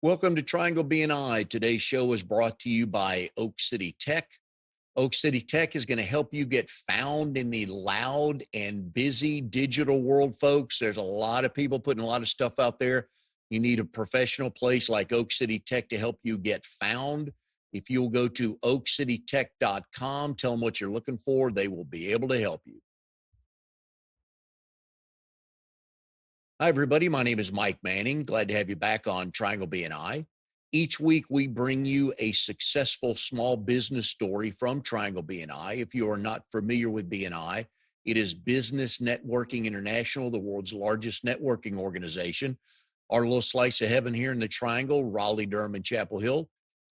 Welcome to Triangle BNI. Today's show is brought to you by Oak City Tech. Oak City Tech is going to help you get found in the loud and busy digital world, folks. There's a lot of people putting a lot of stuff out there. You need a professional place like Oak City Tech to help you get found. If you'll go to oakcitytech.com, tell them what you're looking for, they will be able to help you. Hi, everybody. My name is Mike Manning. Glad to have you back on Triangle BNI. Each week, we bring you a successful small business story from Triangle BNI. If you are not familiar with BNI, it is Business Networking International, the world's largest networking organization. Our little slice of heaven here in the Triangle, Raleigh, Durham, and Chapel Hill.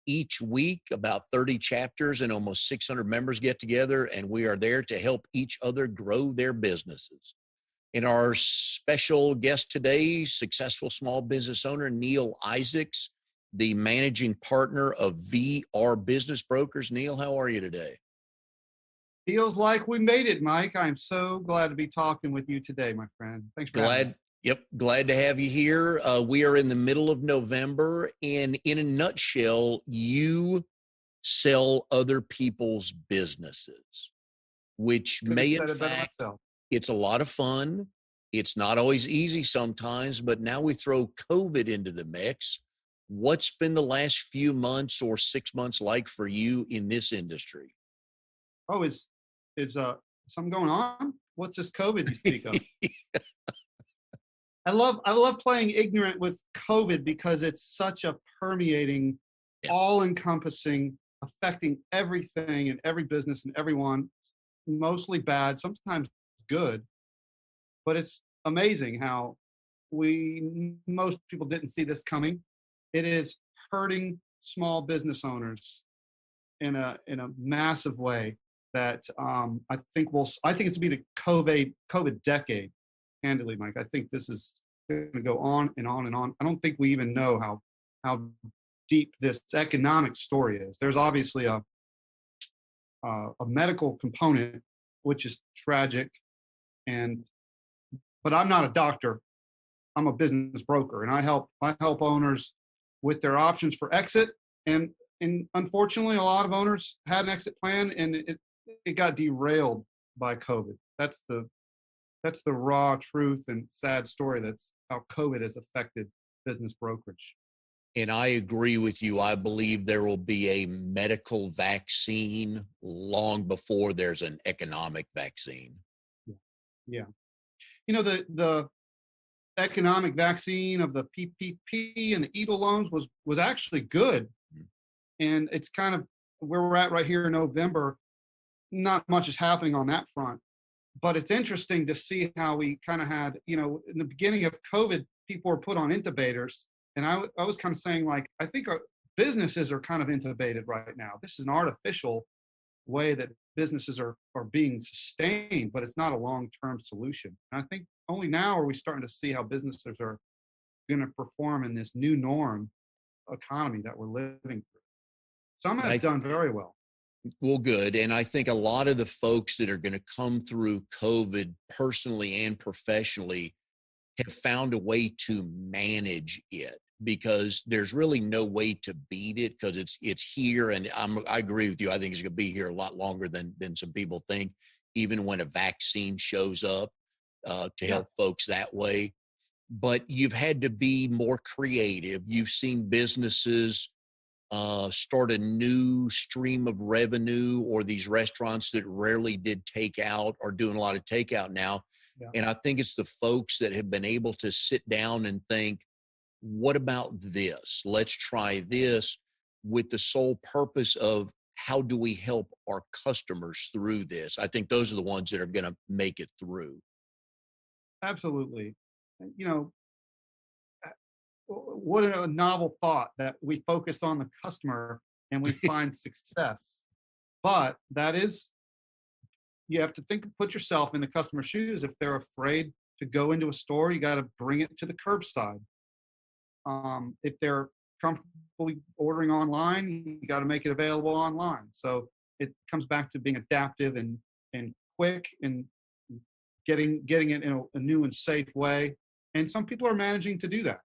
Each week, about 30 chapters and almost 600 members get together, and we are there to help each other grow their businesses. And our special guest today, successful small business owner, Neal Isaacs, the managing partner of VR Business Brokers. Neal, how are you today? Feels like we made it, Mike. I'm so glad to be talking with you today, my friend. Thanks for having me. Glad to have you here. We are in the middle of November, and in a nutshell, you sell other people's businesses, which may in fact, it's a lot of fun. It's not always easy sometimes, but now we throw COVID into the mix. What's been the last few months or 6 months like for you in this industry? Oh, is something going on? What's this COVID you speak of? I love playing ignorant with COVID because it's such a permeating, all-encompassing, affecting everything and every business and everyone, mostly bad, sometimes good. But it's amazing how most people didn't see this coming. It is hurting small business owners in a massive way that I think it's be the COVID decade. Candidly, Mike, I think this is going to go on and on and on. I don't think we even know how deep this economic story is. There's obviously a medical component, which is tragic, but I'm not a doctor. I'm a business broker, and I help owners with their options for exit. And unfortunately, a lot of owners had an exit plan, and it got derailed by COVID. That's the raw truth and sad story. That's how COVID has affected business brokerage. And I agree with you. I believe there will be a medical vaccine long before there's an economic vaccine. Yeah. You know, the economic vaccine of the PPP and the EIDL loans was actually good. And it's kind of where we're at right here in November. Not much is happening on that front. But it's interesting to see how we kind of had, in the beginning of COVID, people were put on intubators. And I was kind of saying, like, I think our businesses are kind of intubated right now. This is an artificial way that businesses are being sustained, but it's not a long-term solution. And I think only now are we starting to see how businesses are going to perform in this new norm economy that we're living through. Some have done very well. Well, good. And I think a lot of the folks that are going to come through COVID personally and professionally have found a way to manage it, because there's really no way to beat it, because it's here. And I agree with you. I think it's going to be here a lot longer than some people think, even when a vaccine shows up to help folks that way. But you've had to be more creative. You've seen businesses start a new stream of revenue, or these restaurants that rarely did takeout are doing a lot of takeout now. Yeah. And I think it's the folks that have been able to sit down and think, what about this? Let's try this, with the sole purpose of how do we help our customers through this? I think those are the ones that are going to make it through. Absolutely. What a novel thought that we focus on the customer and we find success. But you have to put yourself in the customer's shoes. If they're afraid to go into a store, you got to bring it to the curbside. If they're comfortable ordering online, you got to make it available online. So it comes back to being adaptive and quick and getting it in a new and safe way. And some people are managing to do that.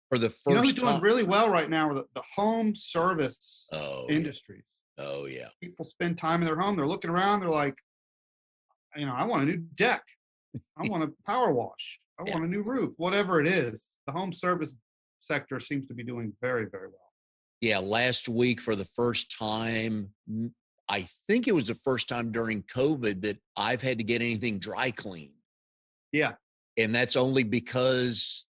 For the You know who's first doing time. really well right now are the home service Oh yeah. industries. Oh yeah. People spend time in their home. They're looking around. They're like, I want a new deck. I want a power wash. I Yeah. want a new roof. Whatever it is, the home service sector seems to be doing very, very well. Yeah. Last week, for the first time, I think it was the first time during COVID that I've had to get anything dry cleaned. Yeah. And that's only because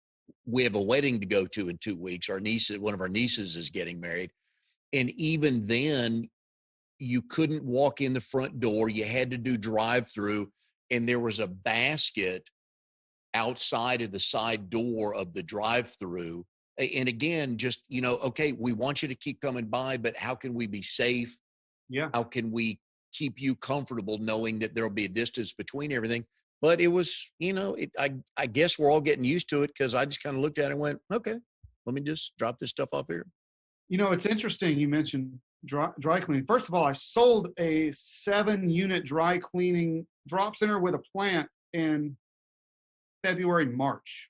we have a wedding to go to in 2 weeks. One of our nieces is getting married. And even then, you couldn't walk in the front door. You had to do drive through. And there was a basket outside of the side door of the drive through. And again, just, okay, we want you to keep coming by, but how can we be safe? Yeah. How can we keep you comfortable knowing that there'll be a distance between everything? But it was, I guess we're all getting used to it, because I just kind of looked at it and went, okay, let me just drop this stuff off here. It's interesting you mentioned dry cleaning. First of all, I sold a 7-unit dry cleaning drop center with a plant in February, March.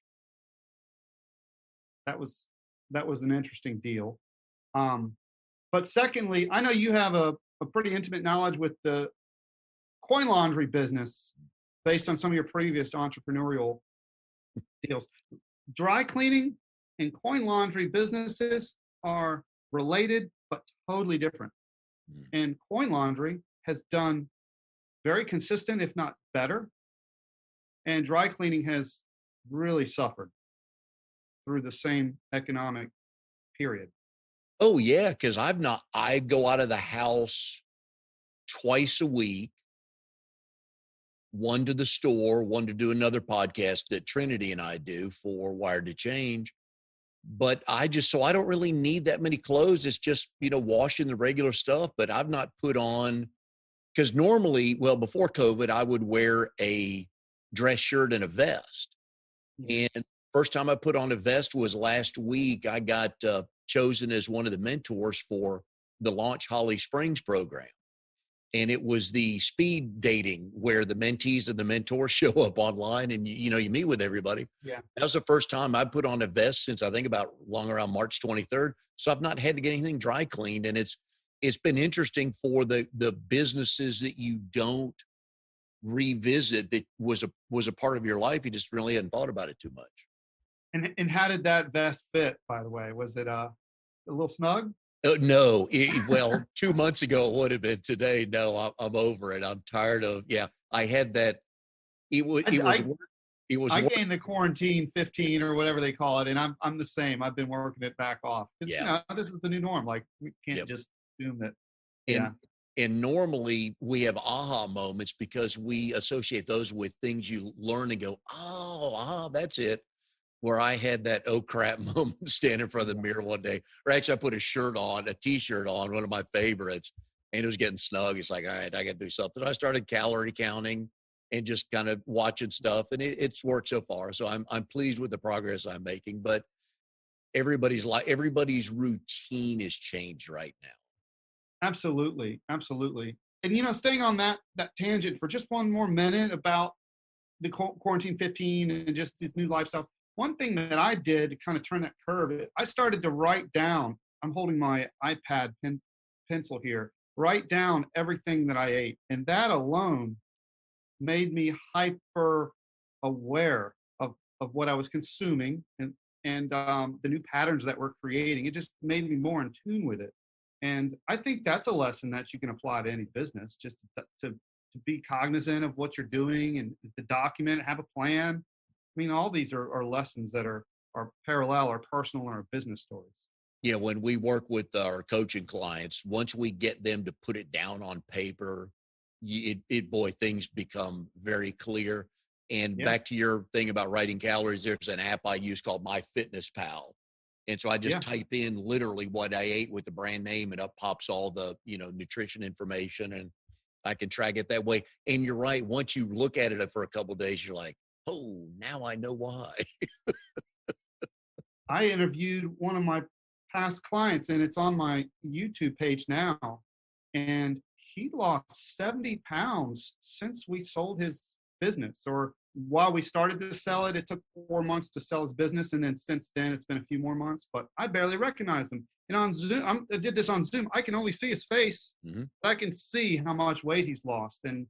That was an interesting deal. But secondly, I know you have a pretty intimate knowledge with the coin laundry business based on some of your previous entrepreneurial deals. Dry cleaning and coin laundry businesses are related but totally different. And coin laundry has done very consistent, if not better. And dry cleaning has really suffered through the same economic period. Oh yeah, because I go out of the house twice a week, one to the store, one to do another podcast that Trinity and I do for Wired to Change. But so I don't really need that many clothes. It's just, washing the regular stuff. But I've not put on, because normally, before COVID, I would wear a dress shirt and a vest. And first time I put on a vest was last week. I got chosen as one of the mentors for the Launch Holly Springs program. And it was the speed dating where the mentees and the mentors show up online, and you meet with everybody. Yeah. That was the first time I put on a vest since I think about long around March 23rd. So I've not had to get anything dry cleaned. And it's been interesting for the businesses that you don't revisit, that was a part of your life. You just really hadn't thought about it too much. And how did that vest fit, by the way? Was it a little snug? No, 2 months ago it would have been. Today, no, I'm over it. I'm tired of. Yeah, I had that. It was. I gained the quarantine 15 or whatever they call it, and I'm the same. I've been working it back off. Yeah, this is the new norm. Like, we can't just assume that. And normally we have aha moments, because we associate those with things you learn and go, that's it. Where I had that oh crap moment standing in front of the mirror one day, or actually I put a t-shirt on, one of my favorites, and it was getting snug. It's like, all right, I got to do something. I started calorie counting and just kind of watching stuff, and it's worked so far. So I'm pleased with the progress I'm making, but everybody's routine is changed right now. Absolutely. Absolutely. And, staying on that tangent for just one more minute about the quarantine 15 and just this new lifestyle. One thing that I did to kind of turn that curve, I started to write down, I'm holding my iPad pencil here, write down everything that I ate. And that alone made me hyper aware of what I was consuming and the new patterns that we're creating. It just made me more in tune with it. And I think that's a lesson that you can apply to any business, just to be cognizant of what you're doing and to document, have a plan. I mean, all these are lessons that are parallel or personal in our business stories. Yeah, when we work with our coaching clients, once we get them to put it down on paper, things become very clear. And back to your thing about writing calories, there's an app I use called MyFitnessPal. And so I just type in literally what I ate with the brand name, and up pops all the, nutrition information, and I can track it that way. And you're right. Once you look at it for a couple of days, you're like, oh, now I know why. I interviewed one of my past clients, and it's on my YouTube page now. And he lost 70 pounds since we sold his business, or while we started to sell it, it took 4 months to sell his business. And then since then, it's been a few more months, but I barely recognized him. And on Zoom, I did this on Zoom. I can only see his face, but I can see how much weight he's lost. And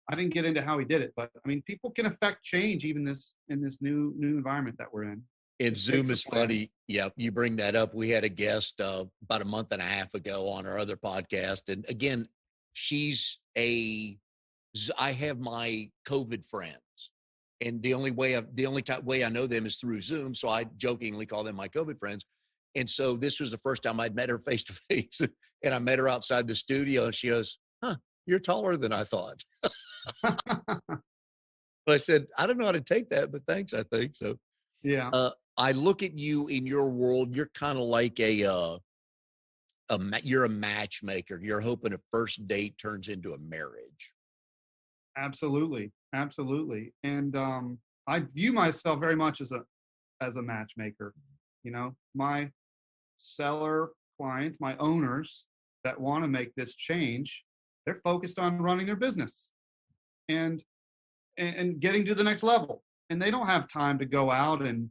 I didn't get into how he did it, but I mean, people can affect change even in this new environment that we're in. And Zoom is funny. Yeah, you bring that up. We had a guest about a month and a half ago on our other podcast. And again, I have my COVID friends. And the only way I know them is through Zoom. So I jokingly call them my COVID friends. And so this was the first time I'd met her face to face. And I met her outside the studio and she goes, "Huh, you're taller than I thought." I said, "I don't know how to take that, but thanks, I think." So yeah. I look at you in your world, you're kind of like you're a matchmaker. You're hoping a first date turns into a marriage. Absolutely. Absolutely. And I view myself very much as a matchmaker. You know, my seller clients, my owners that want to make this change, they're focused on running their business and getting to the next level. And they don't have time to go out and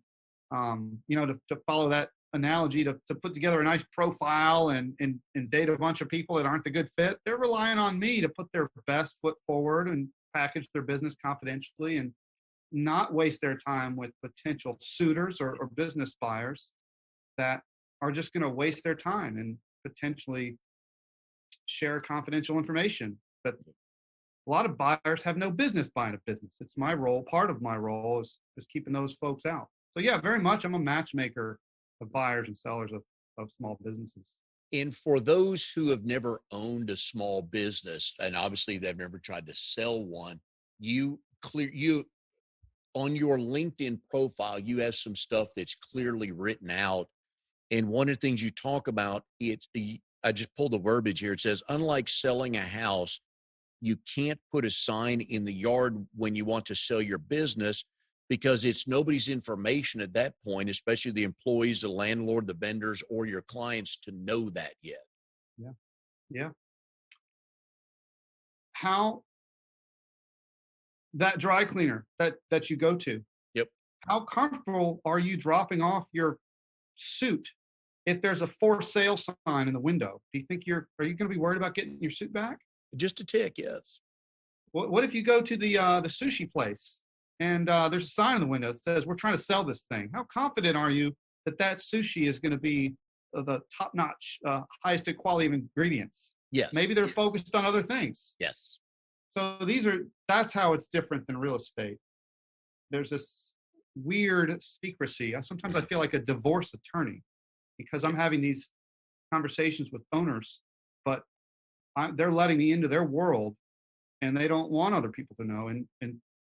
to follow that analogy, to put together a nice profile and date a bunch of people that aren't the good fit. They're relying on me to put their best foot forward and package their business confidentially and not waste their time with potential suitors or business buyers that are just going to waste their time and potentially share confidential information. But a lot of buyers have no business buying a business. It's my role. Part of my role is keeping those folks out. So yeah, very much I'm a matchmaker of buyers and sellers of small businesses. And for those who have never owned a small business, and obviously they've never tried to sell one, you on your LinkedIn profile, you have some stuff that's clearly written out. And one of the things you talk about, I just pulled the verbiage here. It says, unlike selling a house, you can't put a sign in the yard when you want to sell your business because it's nobody's information at that point, especially the employees, the landlord, the vendors, or your clients to know that yet. Yeah. Yeah. How that dry cleaner that you go to. Yep. How comfortable are you dropping off your suit if there's a for sale sign in the window? Do you think are you going to be worried about getting your suit back? Just a tick, yes. What if you go to the sushi place and there's a sign in the window that says, "We're trying to sell this thing"? How confident are you that sushi is going to be the top-notch, highest quality of ingredients? Yes. Maybe they're focused on other things. Yes. So that's how it's different than real estate. There's this weird secrecy. Sometimes I feel like a divorce attorney because I'm having these conversations with owners, but they're letting me into their world and they don't want other people to know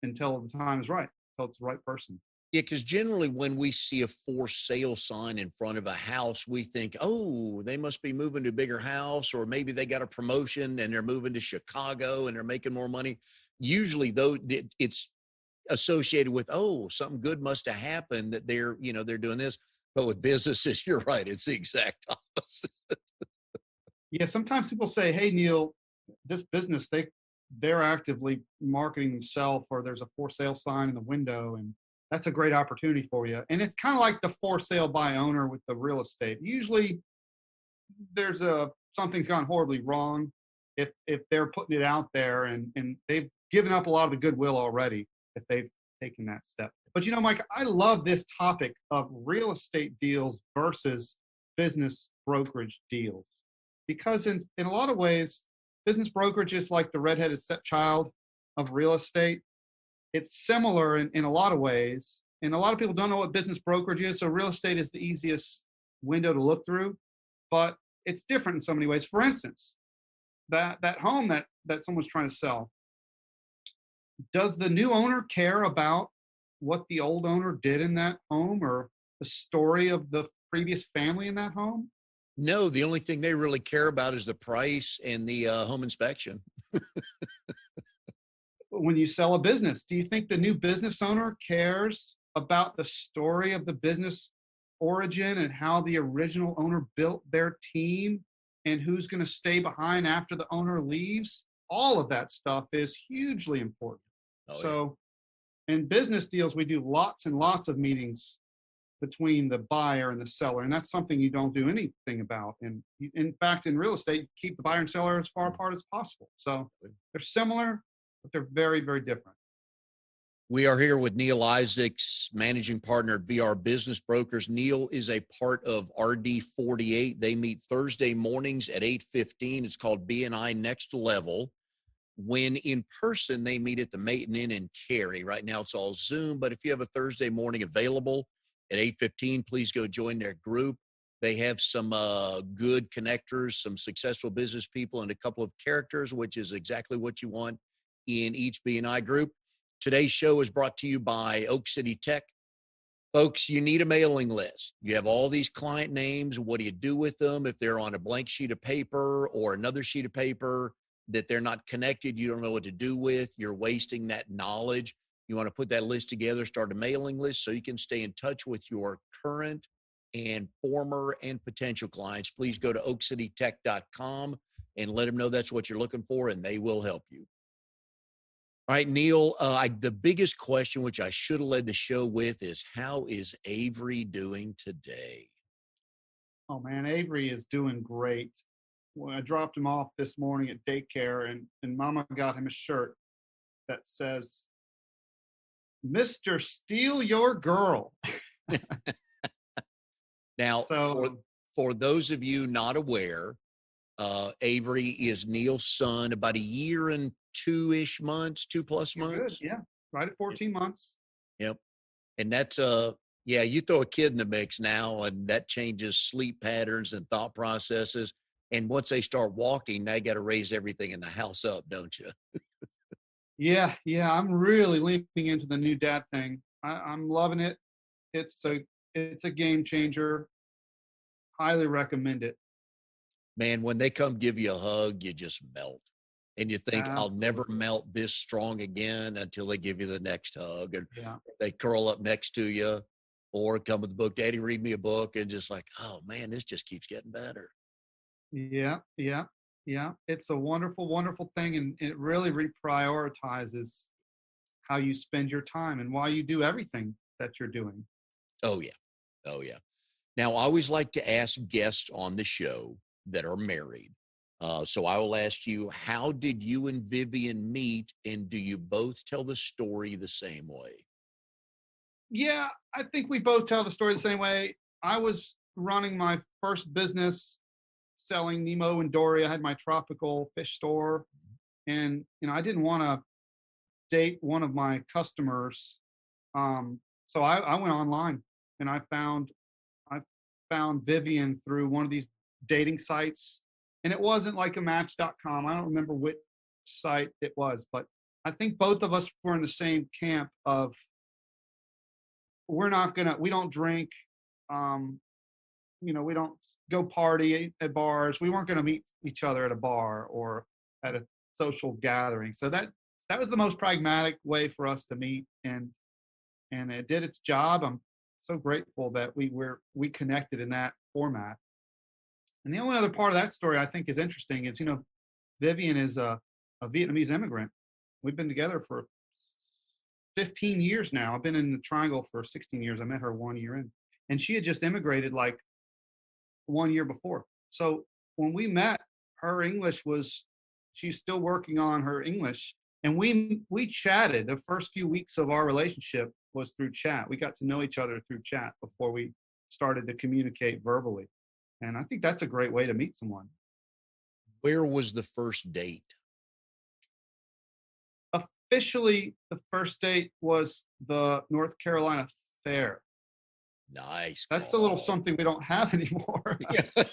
until the time is right, until it's the right person. Yeah, because generally when we see a for sale sign in front of a house, we think, oh, they must be moving to a bigger house, or maybe they got a promotion and they're moving to Chicago and they're making more money. Usually, though, it's associated with, oh, something good must have happened that they're doing this. But with businesses, you're right. It's the exact opposite. Yeah, sometimes people say, "Hey, Neal, this business, they're actively marketing themselves, or there's a for sale sign in the window, and that's a great opportunity for you." And it's kind of like the for sale by owner with the real estate. Usually there's something's gone horribly wrong if they're putting it out there and they've given up a lot of the goodwill already if they've taken that step. But Mike, I love this topic of real estate deals versus business brokerage deals. Because in a lot of ways, business brokerage is like the redheaded stepchild of real estate. It's similar in a lot of ways. And a lot of people don't know what business brokerage is. So real estate is the easiest window to look through. But it's different in so many ways. For instance, that home that someone's trying to sell, does the new owner care about what the old owner did in that home or the story of the previous family in that home? No, the only thing they really care about is the price and the home inspection. When you sell a business, do you think the new business owner cares about the story of the business origin and how the original owner built their team and who's going to stay behind after the owner leaves? All of that stuff is hugely important. Oh, so, in business deals, we do lots and lots of meetings between the buyer and the seller, and that's something you don't do anything about. And in fact, in real estate, you keep the buyer and seller as far apart as possible. So they're similar, but they're very, very different. We are here with Neal Isaacs, managing partner at VR Business Brokers. Neal is a part of RD48. They meet Thursday mornings at 8:15. It's called BNI Next Level. When in person, they meet at the Maiden Inn in Cary. Right now, it's all Zoom, but if you have a Thursday morning available at 8:15, please go join their group. They have some good connectors, some successful business people, and a couple of characters, which is exactly what you want in each BNI group. Today's show is brought to you by Oak City Tech. Folks, you need a mailing list. You have all these client names. What do you do with them if they're on a blank sheet of paper or another sheet of paper that they're not connected? You don't know what to do with. You're wasting that knowledge. You want to put that list together, start a mailing list so you can stay in touch with your current and former and potential clients. Please go to oakcitytech.com and let them know that's what you're looking for, and they will help you. All right, Neal, the biggest question, which I should have led the show with, is how is Avery doing today? Oh, man, Avery is doing great. Well, I dropped him off this morning at daycare, and Mama got him a shirt that says, Mr. Steal Your Girl. Now, So, for those of you not aware, Avery is Neal's son, about a year and 2-ish months, 2+ months. good, yeah, right at 14 months. Yep. And that's, you throw a kid in the mix now, and that changes sleep patterns and thought processes. And once they start walking, they got to raise everything in the house up, don't you? Yeah, I'm really leaning into the new dad thing. I'm loving it. It's a game changer. Highly recommend it. Man, when they come give you a hug, you just melt. And you think, I'll never Absolutely. melt this strong again until they give you the next hug. And Yeah. they curl up next to you or come with a book. Daddy, read me a book. And just like, oh, man, this just keeps getting better. Yeah. It's a wonderful, wonderful thing, and it really reprioritizes how you spend your time and why you do everything that you're doing. Oh, yeah. Oh, yeah. Now, I always like to ask guests on the show that are married. So I will ask you, how did you and Vivian meet, and do you both tell the story the same way? Yeah, I think we both tell the story the same way. I was running my first business selling Nemo and Dory. I had my tropical fish store, and I didn't want to date one of my customers. So I went online and I found Vivian through one of these dating sites, and it wasn't like a Match.com. I don't remember which site it was, but I think both of us were in the same camp of we don't drink, we don't go party at bars. We weren't going to meet each other at a bar or at a social gathering. So that was the most pragmatic way for us to meet, and it did its job. I'm so grateful that we connected in that format. And the only other part of that story I think is interesting is, Vivian is a Vietnamese immigrant. We've been together for 15 years now. I've been in the Triangle for 16 years. I met her 1 year in, and she had just immigrated like 1 year before. So when we met, her English she's still working on her English. And we chatted. The first few weeks of our relationship was through chat. We got to know each other through chat before we started to communicate verbally. And I think that's a great way to meet someone. Where was the first date? Officially, the first date was the North Carolina Fair. Nice. That's a little something we don't have anymore. Yeah.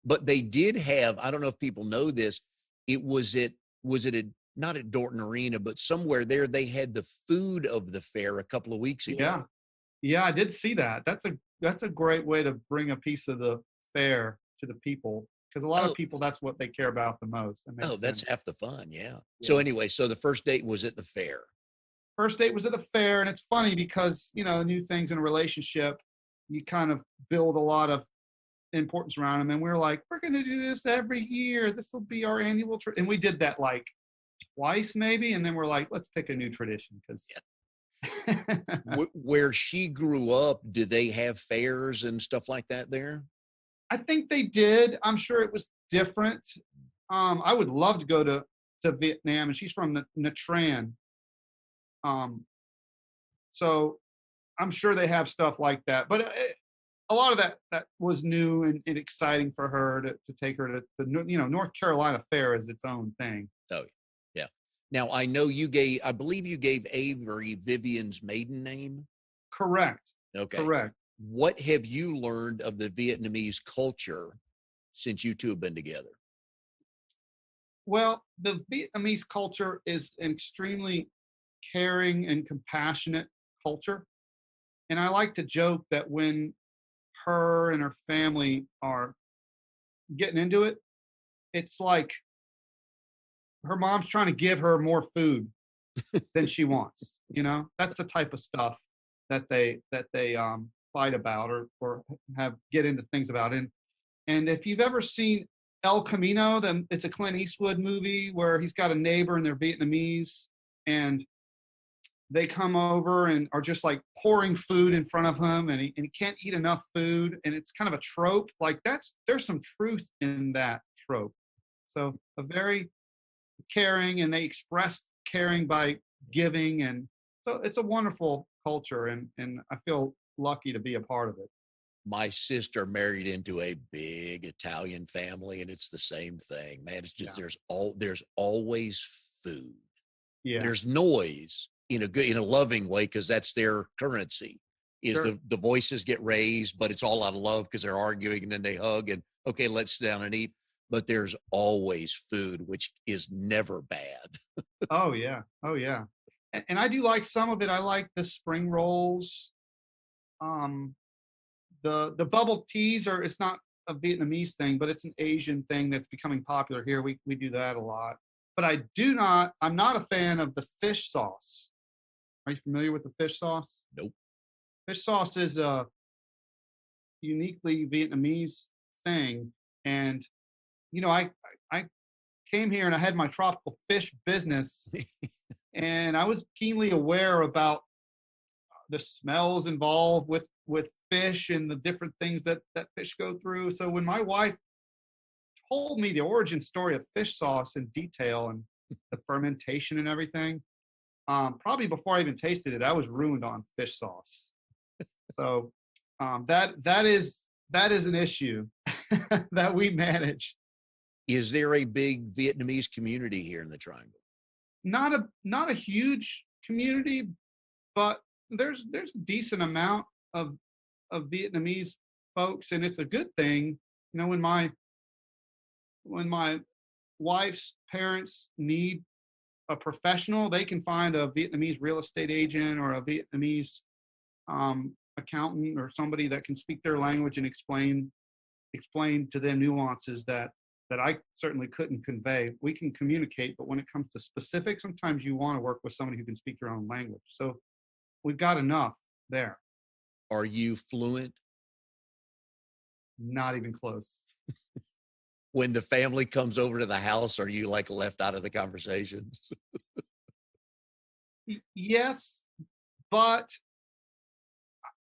But they did have, I don't know if people know this, not at Dorton Arena, but somewhere there, they had the food of the fair a couple of weeks ago. Yeah, I did see that. That's a great way to bring a piece of the fair to the people, because a lot of people, that's what they care about the most. That's half the fun. Yeah. So anyway, so the first date was at the fair. First date was at the fair, and it's funny because, new things in a relationship, you kind of build a lot of importance around them. And we're like, we're going to do this every year. This will be our annual trip. And we did that like twice maybe, and then we're like, let's pick a new tradition because. Where she grew up, do they have fairs and stuff like that there? I think they did. I'm sure it was different. I would love to go to Vietnam, and she's from Nha Trang. So I'm sure they have stuff like that. But a lot of that was new and exciting for her to take her to the North Carolina Fair is its own thing. Oh, yeah. Now I believe you gave Avery Vivian's maiden name. Correct. Okay. Correct. What have you learned of the Vietnamese culture since you two have been together? Well, the Vietnamese culture is an extremely caring and compassionate culture. And I like to joke that when her and her family are getting into it, it's like her mom's trying to give her more food than she wants. That's the type of stuff that they fight about or get into things about. And if you've ever seen El Camino, then it's a Clint Eastwood movie where he's got a neighbor and they're Vietnamese, and they come over and are just like pouring food in front of him, and he can't eat enough food, and it's kind of a trope. Like there's some truth in that trope. So a very caring, and they express caring by giving, and so it's a wonderful culture, and I feel lucky to be a part of it. My sister married into a big Italian family, and it's the same thing, man. It's just there's always food. Yeah. There's noise in a loving way, because that's their currency. Is Sure. the voices get raised, but it's all out of love because they're arguing, and then they hug and okay, let's sit down and eat. But there's always food, which is never bad. Oh yeah. Oh yeah. And I do like some of it. I like the spring rolls. The bubble teas it's not a Vietnamese thing, but it's an Asian thing that's becoming popular here. We do that a lot. But I'm not a fan of the fish sauce. Are you familiar with the fish sauce? Nope. Fish sauce is a uniquely Vietnamese thing. And, I came here and I had my tropical fish business and I was keenly aware about the smells involved with fish and the different things that fish go through. So when my wife told me the origin story of fish sauce in detail and the fermentation and everything, probably before I even tasted it, I was ruined on fish sauce. So that is an issue that we manage. Is there a big Vietnamese community here in the Triangle? Not a huge community, but there's a decent amount of Vietnamese folks, and it's a good thing. When my wife's parents need a professional, they can find a Vietnamese real estate agent or a Vietnamese accountant or somebody that can speak their language and explain to them nuances that I certainly couldn't convey. We can communicate, but when it comes to specifics, sometimes you want to work with somebody who can speak your own language. So we've got enough there. Are you fluent? Not even close. When the family comes over to the house, are you like left out of the conversations? Yes, but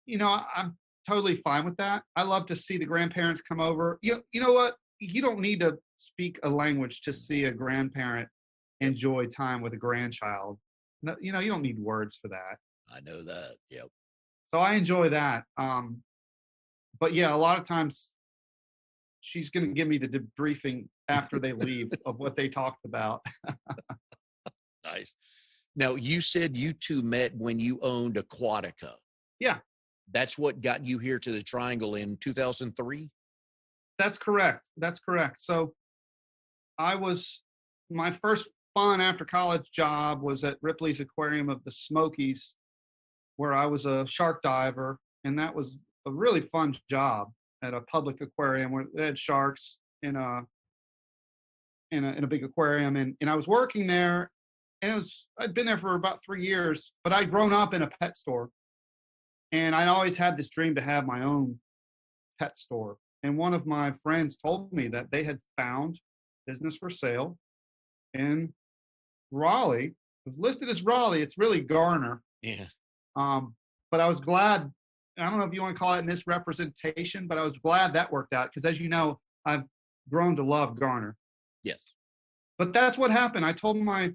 I'm totally fine with that. I love to see the grandparents come over. You know what? You don't need to speak a language to see a grandparent enjoy time with a grandchild. No, you don't need words for that. I know that. Yep. So I enjoy that. But yeah, a lot of times she's going to give me the debriefing after they leave of what they talked about. Nice. Now, you said you two met when you owned Aquatica. Yeah. That's what got you here to the Triangle in 2003? That's correct. So my first fun after college job was at Ripley's Aquarium of the Smokies, where I was a shark diver. And that was a really fun job at a public aquarium where they had sharks in a big aquarium. And I was working there, and I'd been there for about 3 years, but I'd grown up in a pet store. And I'd always had this dream to have my own pet store. And one of my friends told me that they had found business for sale in Raleigh. It was listed as Raleigh. It's really Garner. Yeah. But I was glad. I don't know if you want to call it misrepresentation, but I was glad that worked out because, as you know, I've grown to love Garner. Yes. But that's what happened. I told my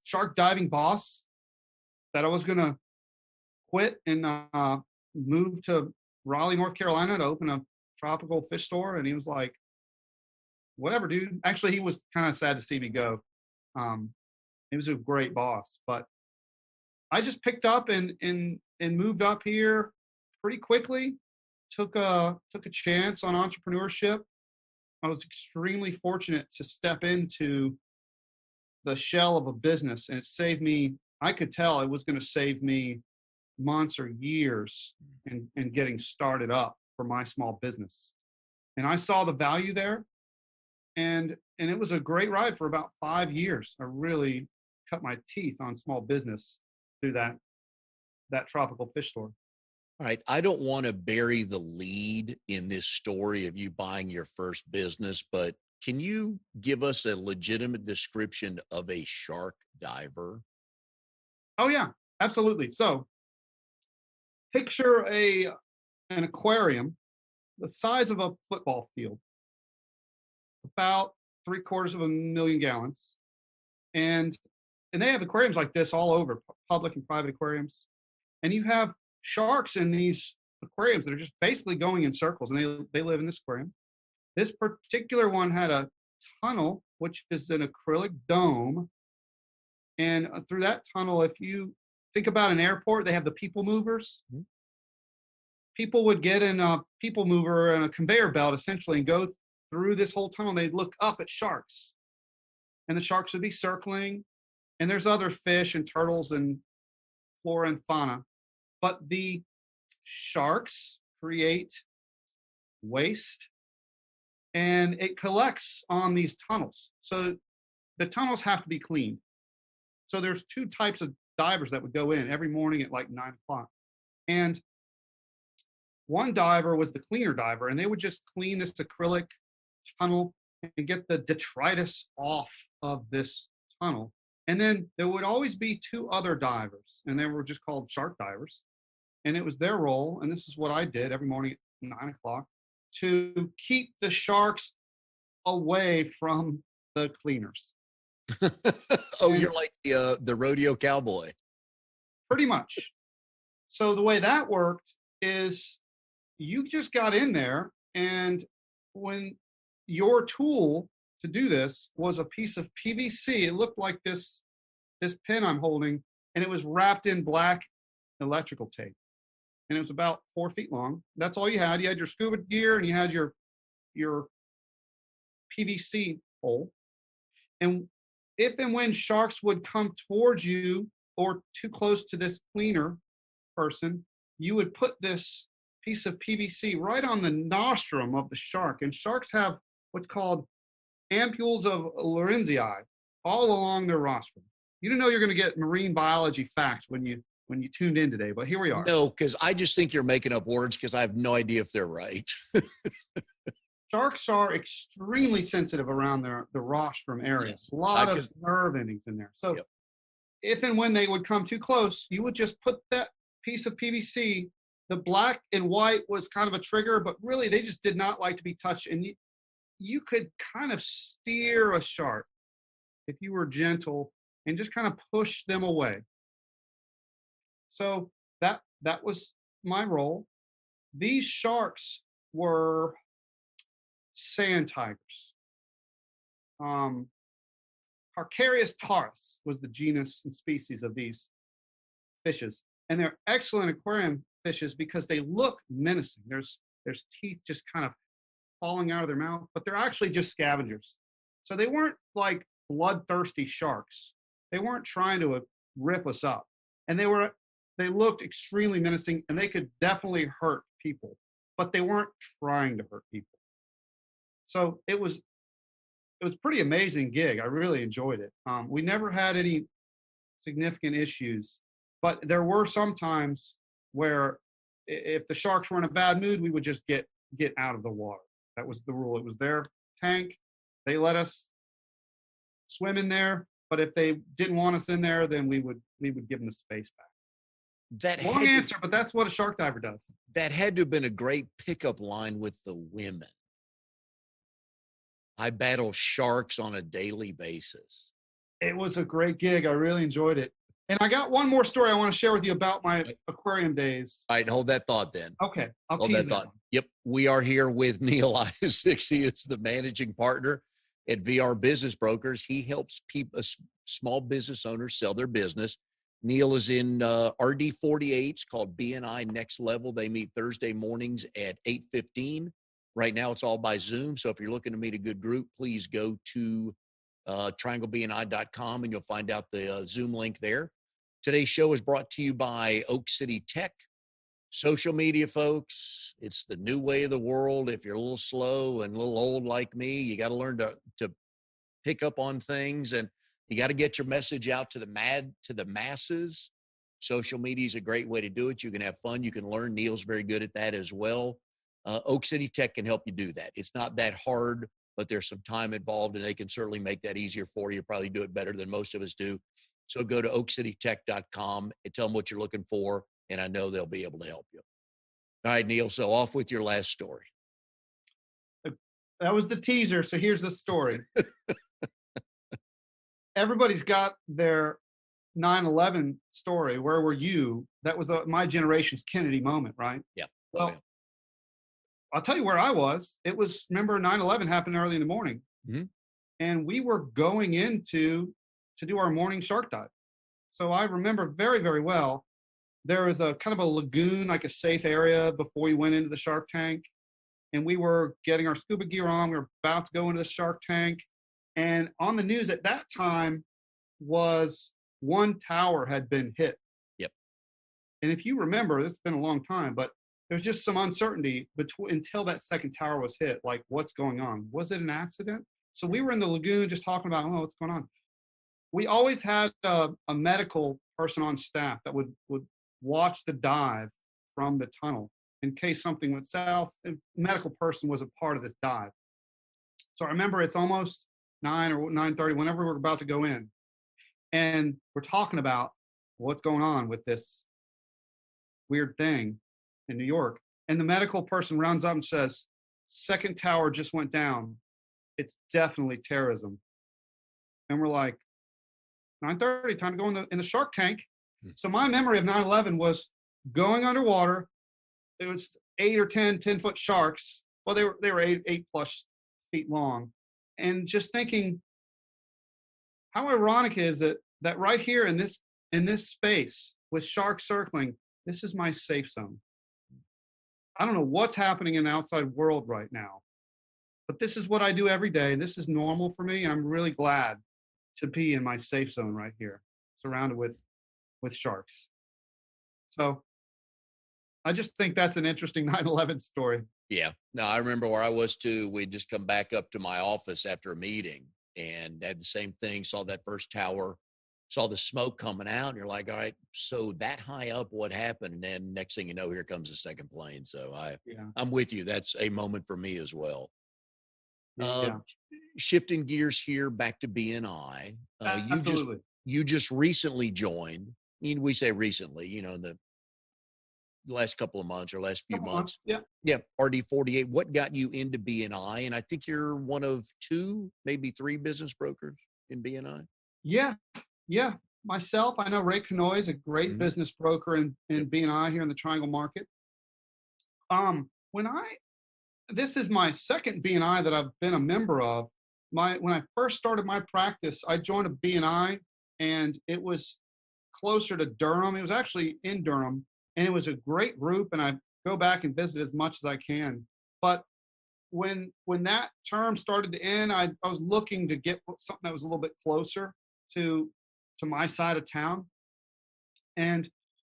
shark diving boss that I was going to quit and move to Raleigh, North Carolina to open a tropical fish store. And he was like, whatever, dude. Actually, he was kind of sad to see me go. He was a great boss, but I just picked up and moved up here pretty quickly. Took a chance on entrepreneurship. I was extremely fortunate to step into the shell of a business, and it saved me. I could tell it was going to save me months or years in getting started up for my small business. And I saw the value there, and it was a great ride for about 5 years. I really cut my teeth on small business through that tropical fish store. All right. I don't want to bury the lead in this story of you buying your first business, but can you give us a legitimate description of a shark diver? Oh yeah, absolutely. So picture an aquarium the size of a football field, about 750,000 gallons. And they have aquariums like this all over, public and private aquariums. And you have sharks in these aquariums that are just basically going in circles, and they live in this aquarium. This particular one had a tunnel, which is an acrylic dome. And through that tunnel, if you think about an airport, they have the people movers. Mm-hmm. People would get in a people mover and a conveyor belt, essentially, and go through this whole tunnel. They'd look up at sharks. And the sharks would be circling. And there's other fish and turtles and flora and fauna. But the sharks create waste, and it collects on these tunnels. So the tunnels have to be cleaned. So there's 2 types of divers that would go in every morning at like 9 o'clock. And one diver was the cleaner diver, and they would just clean this acrylic tunnel and get the detritus off of this tunnel. And then there would always be 2 other divers, and they were just called shark divers. And it was their role, and this is what I did every morning at 9 o'clock, to keep the sharks away from the cleaners. Oh, and you're like the rodeo cowboy. Pretty much. So the way that worked is you just got in there, and when your tool to do this was a piece of PVC, it looked like this pin I'm holding, and it was wrapped in black electrical tape. And it was about 4 feet long. That's all you had. You had your scuba gear, and you had your PVC pole. And if and when sharks would come towards you or too close to this cleaner person, you would put this piece of PVC right on the nostrum of the shark. And sharks have what's called ampules of Lorenzii all along their rostrum. You didn't know you're going to get marine biology facts when you tuned in today, but here we are. No, because I just think you're making up words because I have no idea if they're right. Sharks are extremely sensitive around the rostrum area. Yes. A lot of nerve endings in there. So if and when they would come too close, you would just put that piece of PVC. The black and white was kind of a trigger, but really they just did not like to be touched. And you could kind of steer a shark if you were gentle and just kind of push them away. So that was my role. These sharks were sand tigers. Carcharias taurus was the genus and species of these fishes. And they're excellent aquarium fishes because they look menacing. There's teeth just kind of falling out of their mouth, but they're actually just scavengers. So they weren't like bloodthirsty sharks. They weren't trying to rip us up. And they looked extremely menacing, and they could definitely hurt people, but they weren't trying to hurt people. So it was pretty amazing gig. I really enjoyed it. We never had any significant issues, but there were some times where if the sharks were in a bad mood, we would just get out of the water. That was the rule. It was their tank. They let us swim in there. But if they didn't want us in there, then we would give them the space back. That Long answer, but that's what a shark diver does. That had to have been a great pickup line with the women. I battle sharks on a daily basis. It was a great gig. I really enjoyed it. And I got one more story I want to share with you about my aquarium days. All right, hold that thought then. Okay, I'll hold tease that thought. Yep, we are here with Neal Isaacs. He is the managing partner at VR Business Brokers. He helps people, small business owners sell their business. Neal is in RD48. It's called BNI Next Level. They meet Thursday mornings at 8:15. Right now, it's all by Zoom. So if you're looking to meet a good group, please go to trianglebni.com and you'll find out the Zoom link there. Today's show is brought to you by Oak City Tech. Social media, folks, it's the new way of the world. If you're a little slow and a little old like me, you got to learn to pick up on things, and you got to get your message out to the masses. Social media is a great way to do it. You can have fun. You can learn. Neal's very good at that as well. Oak City Tech can help you do that. It's not that hard, but there's some time involved, and they can certainly make that easier for you. Probably do it better than most of us do. So go to oakcitytech.com and tell them what you're looking for, and I know they'll be able to help you. All right, Neal, so off with your last story. That was the teaser, so here's the story. Everybody's got their 9/11 story. Where were you? That was my generation's Kennedy moment, right? Yeah. Well, I'll tell you where I was. It was, remember, 9/11 happened early in the morning. Mm-hmm. And we were going to do our morning shark dive. So I remember very, very well, there was a kind of a lagoon, like a safe area before we went into the shark tank. And we were getting our scuba gear on. We were about to go into the shark tank. And on the news at that time was one tower had been hit. Yep. And if you remember, it's been a long time, but there's just some uncertainty until that second tower was hit. Like, what's going on? Was it an accident? So we were in the lagoon just talking about, what's going on? We always had a medical person on staff that would watch the dive from the tunnel in case something went south. A medical person was a part of this dive. So I remember it's almost 9 or 9:30, whenever we're about to go in. And we're talking about what's going on with this weird thing in New York. And the medical person rounds up and says, second tower just went down. It's definitely terrorism. And we're like, 9:30, time to go in the shark tank. So my memory of 9/11 was going underwater. It was 8 or 10-foot sharks. Well, they were 8 plus feet long. And just thinking, how ironic is it that right here in this space with sharks circling, this is my safe zone. I don't know what's happening in the outside world right now, but this is what I do every day. This is normal for me, and I'm really glad to be in my safe zone right here, surrounded with sharks. So I just think that's an interesting 9/11 story. Yeah. No, I remember where I was too. We'd just come back up to my office after a meeting and had the same thing, saw that first tower, saw the smoke coming out, and you're like, all right, so that high up, what happened? And then next thing you know, here comes the second plane. So I'm with you. That's a moment for me as well. Shifting gears here back to BNI. Absolutely. You just recently joined. We say recently, in the last couple of months or last few months. Yeah. RD48. What got you into BNI? And I think you're one of 2, maybe 3 business brokers in BNI. Yeah. Myself, I know Ray Canoy is a great business broker in BNI here in the Triangle market. This is my second BNI that I've been a member of. When I first started my practice, I joined a BNI, and it was closer to Durham. It was actually in Durham, and it was a great group, and I go back and visit as much as I can. But when that term started to end, I was looking to get something that was a little bit closer to my side of town. And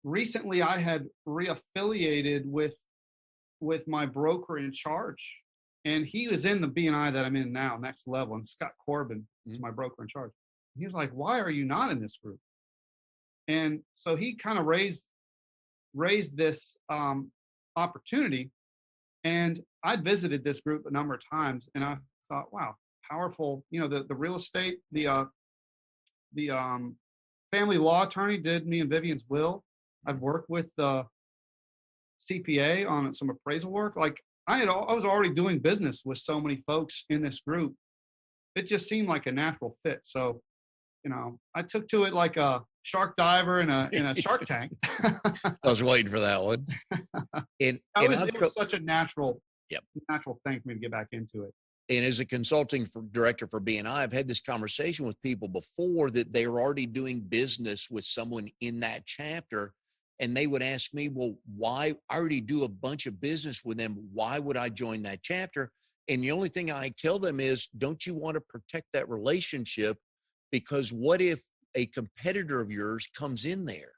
recently I had reaffiliated with my broker in charge, and he was in the BNI that I'm in now, Next Level, and Scott Corbin is my broker in charge. He was like, why are you not in this group? And so he kind of raised this opportunity, and I'd visited this group a number of times, and I thought, wow, powerful, the real estate, the the family law attorney did me and Vivian's will. I've worked with the CPA on some appraisal work. Like I was already doing business with so many folks in this group. It just seemed like a natural fit. So, I took to it like a shark diver in a Shark Tank. I was waiting for that one. And It was such a natural Yep. natural thing for me to get back into it. And as a consulting director for BNI, I've had this conversation with people before that they are already doing business with someone in that chapter. And they would ask me, well, why? I already do a bunch of business with them. Why would I join that chapter? And the only thing I tell them is, don't you want to protect that relationship? Because what if a competitor of yours comes in there?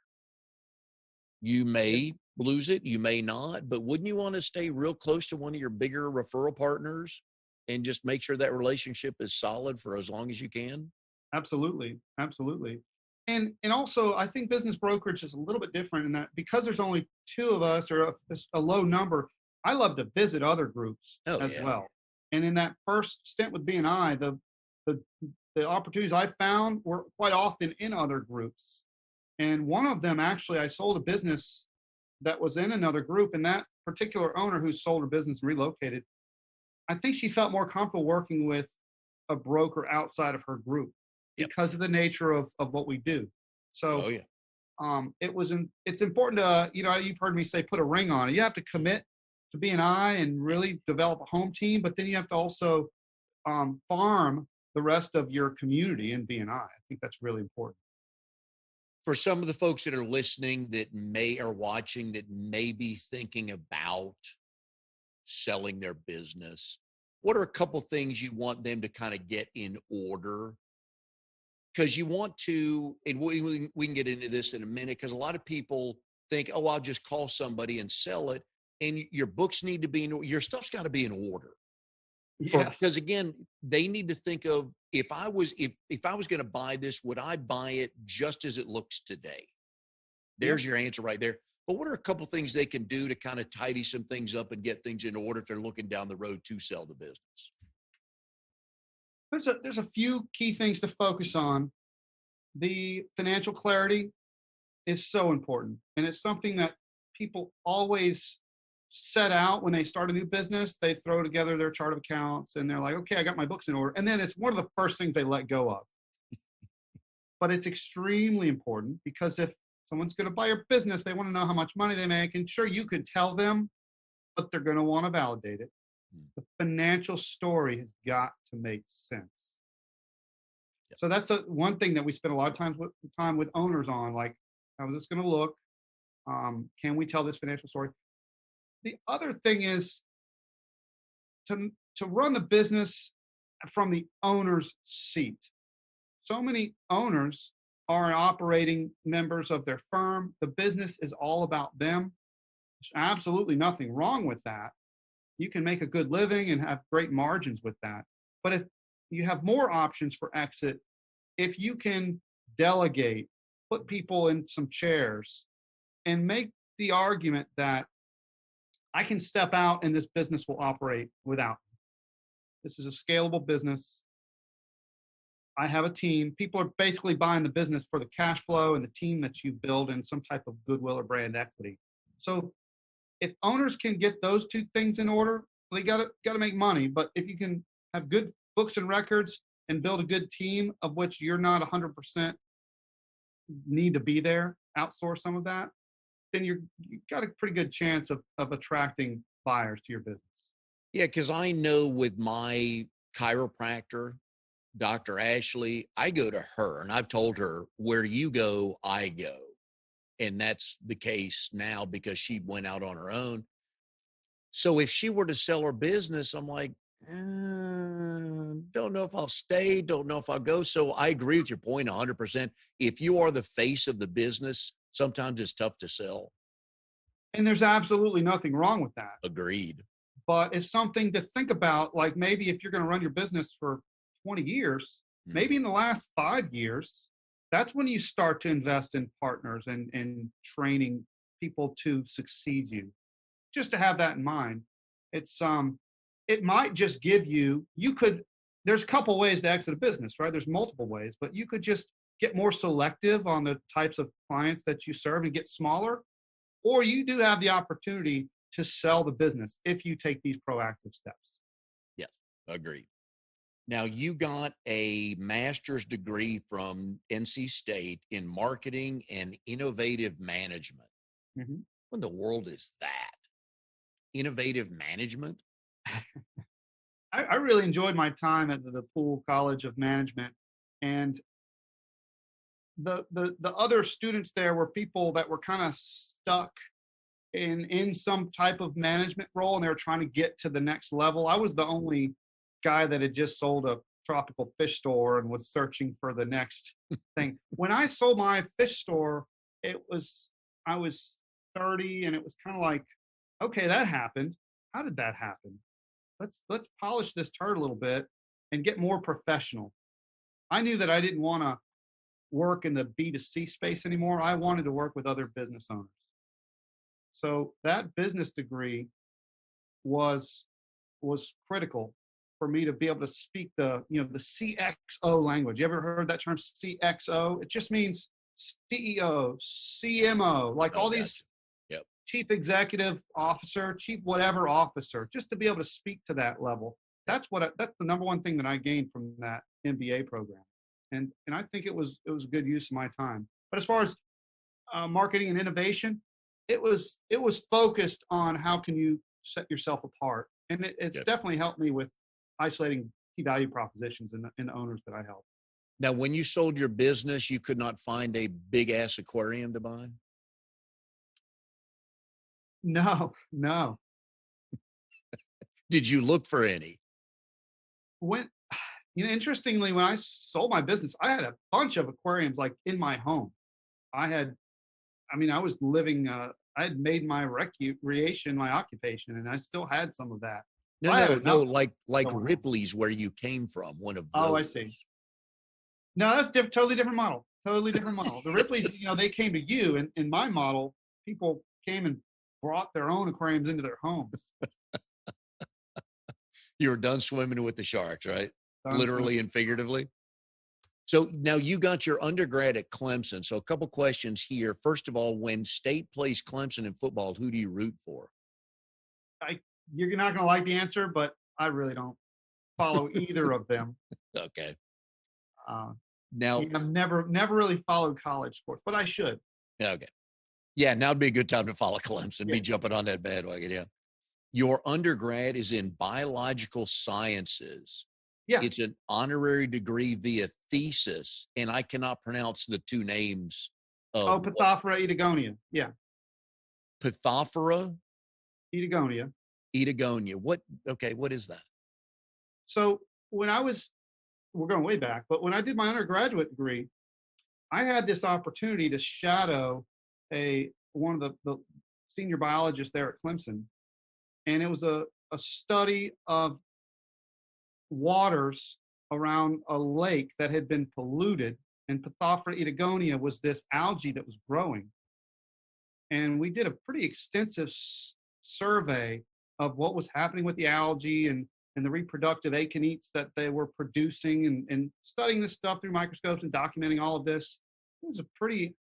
You may lose it, you may not, but wouldn't you want to stay real close to one of your bigger referral partners and just make sure that relationship is solid for as long as you can? Absolutely. Absolutely. And also, I think business brokerage is a little bit different in that because there's only two of us or a low number, I love to visit other groups as well. And in that first stint with BNI, the opportunities I found were quite often in other groups. And one of them, actually, I sold a business that was in another group, and that particular owner who sold her business and relocated, I think she felt more comfortable working with a broker outside of her group because of the nature of what we do. So it's important to, you've heard me say, put a ring on it. You have to commit to BNI and really develop a home team, but then you have to also farm the rest of your community in BNI. I think that's really important. For some of the folks that are listening that are watching that may be thinking about selling their business, what are a couple things you want them to kind of get in order? Because you want to, and we can get into this in a minute, because a lot of people think, oh, I'll just call somebody and sell it. And your books need to be your stuff's got to be in order. Yes. Because again, they need to think of, if I was going to buy this, would I buy it just as it looks today? There's your answer right there. But what are a couple things they can do to kind of tidy some things up and get things in order if they're looking down the road to sell the business? There's a few key things to focus on. The financial clarity is so important. And it's something that people always set out when they start a new business. They throw together their chart of accounts and they're like, okay, I got my books in order. And then it's one of the first things they let go of. But it's extremely important because if someone's going to buy your business, they want to know how much money they make. And sure, you could tell them, but they're going to want to validate it. The financial story has got to make sense. So that's one thing that we spend a lot of time with owners on, like, how is this going to look? Can we tell this financial story? The other thing is to run the business from the owner's seat. So many owners are operating members of their firm. The business is all about them. There's absolutely nothing wrong with that. You can make a good living and have great margins with that. But if you have more options for exit, if you can delegate, put people in some chairs, and make the argument that I can step out and this business will operate without me. This is a scalable business. I have a team. People are basically buying the business for the cash flow and the team that you build and some type of goodwill or brand equity. So if owners can get those two things in order, they got to make money. But if you can have good books and records and build a good team of which you're not 100% need to be there, outsource some of that, then you've got a pretty good chance of attracting buyers to your business. Yeah, because I know with my chiropractor, Dr. Ashley, I go to her and I've told her, where you go, I go. And that's the case now because she went out on her own. So if she were to sell her business, I'm like, don't know if I'll stay, don't know if I'll go. So I agree with your point 100%. If you are the face of the business, sometimes it's tough to sell. And there's absolutely nothing wrong with that. Agreed. But it's something to think about. Like maybe if you're going to run your business for 20 years, maybe in the last 5 years, that's when you start to invest in partners and training people to succeed you. Just to have that in mind. It's it might just give you there's a couple ways to exit a business, right? There's multiple ways, but you could just get more selective on the types of clients that you serve and get smaller, or you do have the opportunity to sell the business if you take these proactive steps. Yes, agreed. Now, you got a master's degree from NC State in marketing and innovative management. Mm-hmm. What in the world is that? Innovative management? I really enjoyed my time at the Poole College of Management, and the other students there were people that were kind of stuck in some type of management role, and they were trying to get to the next level. I was the only guy that had just sold a tropical fish store and was searching for the next thing. When I sold my fish store, I was 30, and it was kind of like, okay, that happened. How did that happen? Let's polish this turd a little bit and get more professional. I knew that I didn't want to work in the B2C space anymore. I wanted to work with other business owners. So that business degree was critical for me to be able to speak the CXO language. You ever heard that term, CXO? It just means CEO, CMO, like all these chief executive officer, chief whatever officer, just to be able to speak to that level. That's the number one thing that I gained from that MBA program. And I think it was a good use of my time. But as far as marketing and innovation, it was focused on how can you set yourself apart. And it's definitely helped me with isolating key value propositions in the owners that I help. Now, when you sold your business, you could not find a big ass aquarium to buy? No. Did you look for any? Interestingly, when I sold my business, I had a bunch of aquariums like in my home. I was living, I had made my recreation my occupation, and I still had some of that. No, like Ripley's where you came from, one of those. Oh, I see. No, that's totally different model. Totally different model. The Ripley's, they came to you, and in my model, people came and brought their own aquariums into their homes. You were done swimming with the sharks, right? Literally and figuratively. So now you got your undergrad at Clemson. So a couple questions here. First of all, when State plays Clemson in football, who do you root for? You're not going to like the answer, but I really don't follow either of them. Okay. Now I've never really followed college sports, but I should. Okay. Yeah, now would be a good time to follow Clemson. Be jumping on that bandwagon. Yeah. Your undergrad is in biological sciences. Yeah. It's an honorary degree via thesis, and I cannot pronounce the two names of Pithophora edagonia. Yeah. Pithophora edagonia. Edagonia. What is that? So we're going way back, but when I did my undergraduate degree, I had this opportunity to shadow one of the senior biologists there at Clemson. And it was a study of waters around a lake that had been polluted. And Pithophora edagonia was this algae that was growing. And we did a pretty extensive survey of what was happening with the algae and the reproductive aconites that they were producing, and studying this stuff through microscopes and documenting all of this. It was a pretty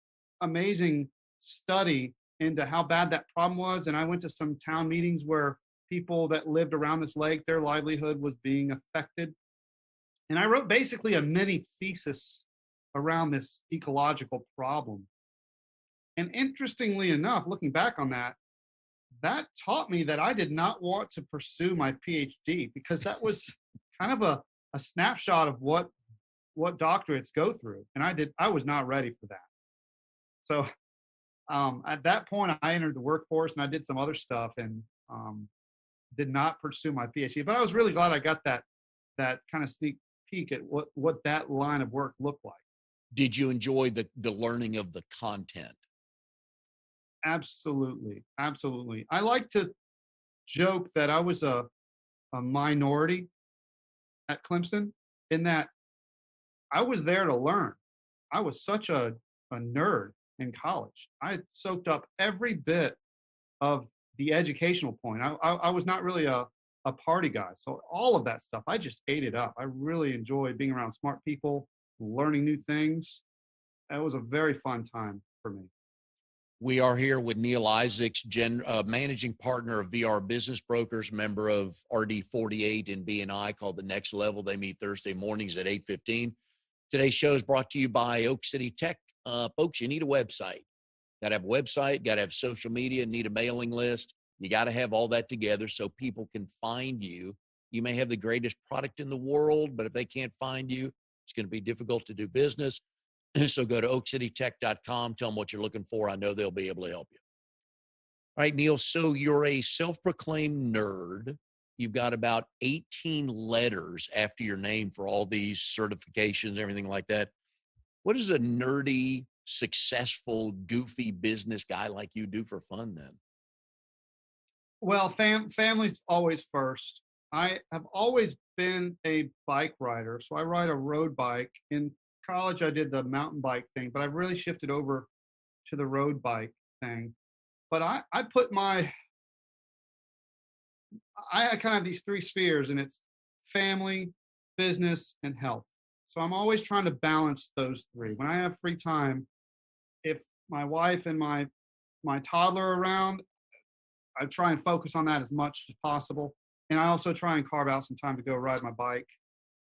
amazing study into how bad that problem was. And I went to some town meetings where people that lived around this lake, their livelihood was being affected. And I wrote basically a mini thesis around this ecological problem. And interestingly enough, looking back on that taught me that I did not want to pursue my PhD, because that was kind of a snapshot of what doctorates go through. And I was not ready for that. So at that point, I entered the workforce and I did some other stuff, and did not pursue my PhD. But I was really glad I got that kind of sneak peek at what that line of work looked like. Did you enjoy the learning of the content? Absolutely. I like to joke that I was a minority at Clemson, in that I was there to learn. I was such a nerd in college. I soaked up every bit of the educational point. I was not really a party guy. So all of that stuff, I just ate it up. I really enjoyed being around smart people, learning new things. That was a very fun time for me. We are here with Neal Isaacs, managing partner of VR Business Brokers, member of RD48 and BNI, called The Next Level. They meet Thursday mornings at 8:15. Today's show is brought to you by Oak City Tech. Folks, you need a website. Got to have a website, got to have social media, need a mailing list. You got to have all that together so people can find you. You may have the greatest product in the world, but if they can't find you, it's going to be difficult to do business. So go to oakcitytech.com, tell them what you're looking for. I know they'll be able to help you. All right, Neal, so you're a self-proclaimed nerd. You've got about 18 letters after your name for all these certifications, everything like that. What does a nerdy, successful, goofy business guy like you do for fun then? Well, family's always first. I have always been a bike rider, so I ride a road bike. In college, I did the mountain bike thing, but I've really shifted over to the road bike thing. But I put I kind of have these three spheres, and it's family, business, and health. So I'm always trying to balance those three. When I have free time, if my wife and my toddler are around, I try and focus on that as much as possible. And I also try and carve out some time to go ride my bike.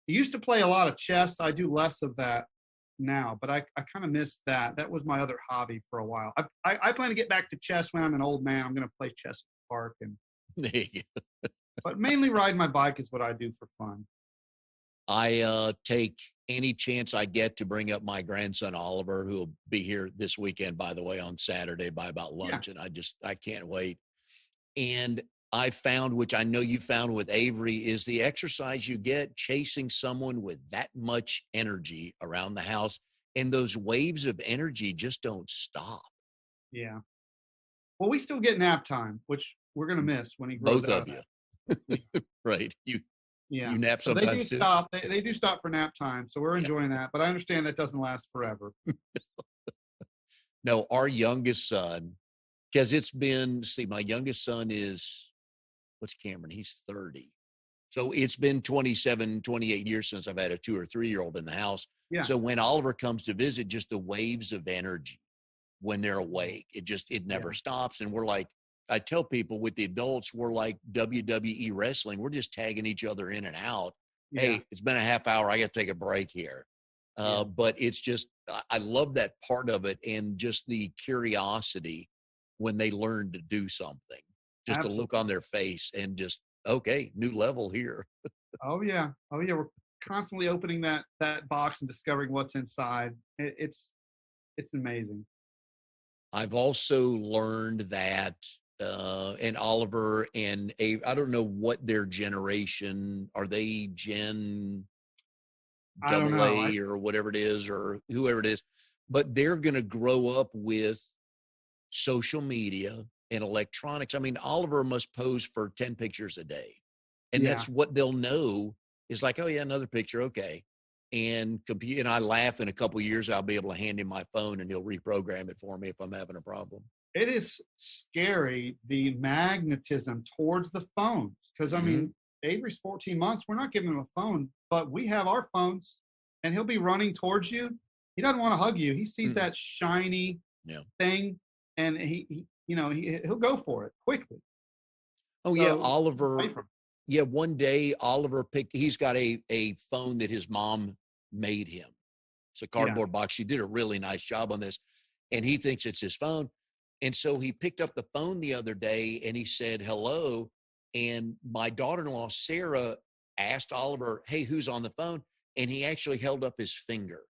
I used to play a lot of chess. I do less of that now, but I kind of miss that. That was my other hobby for a while. I plan to get back to chess when I'm an old man. I'm going to play chess at the park. But mainly riding my bike is what I do for fun. I take any chance I get to bring up my grandson, Oliver, who will be here this weekend, by the way, on Saturday by about lunch. Yeah. And I can't wait. And I found, which I know you found with Avery, is the exercise you get chasing someone with that much energy around the house. And those waves of energy just don't stop. Yeah. Well, we still get nap time, which we're going to miss when he grows Both out of you. Right. You nap so sometimes they do too? Stop. They do stop for nap time. So we're enjoying that. But I understand that doesn't last forever. No, our youngest son, because it's been, my youngest son is, what's Cameron? He's 30. So it's been 27, 28 years since I've had a 2 or 3 year old in the house. Yeah. So when Oliver comes to visit, just the waves of energy when they're awake, it never stops. And we're like, I tell people with the adults, we're like WWE wrestling. We're just tagging each other in and out. Yeah. Hey, it's been a half hour. I got to take a break here. But it's just, I love that part of it. And just the curiosity when they learn to do something, just to look on their face and just, okay, new level here. Oh yeah. We're constantly opening that box and discovering what's inside. It's amazing. I've also learned that, and Oliver and I don't know what their generation, are they Gen AA or whatever it is, or whoever it is, but they're going to grow up with social media and electronics. I mean, Oliver must pose for 10 pictures a day. And that's what they'll know is like, oh yeah, another picture. Okay. And I laugh, in a couple of years, I'll be able to hand him my phone and he'll reprogram it for me if I'm having a problem. It is scary, the magnetism towards the phones. Because, I mean, Avery's 14 months. We're not giving him a phone, but we have our phones and he'll be running towards you. He doesn't want to hug you. He sees that shiny thing and he'll go for it quickly. Oh, so, yeah, Oliver. Yeah, one day Oliver he's got a phone that his mom made him. It's a cardboard box. She did a really nice job on this. And he thinks it's his phone. And so he picked up the phone the other day and he said, hello. And my daughter-in-law, Sarah, asked Oliver, hey, who's on the phone? And he actually held up his finger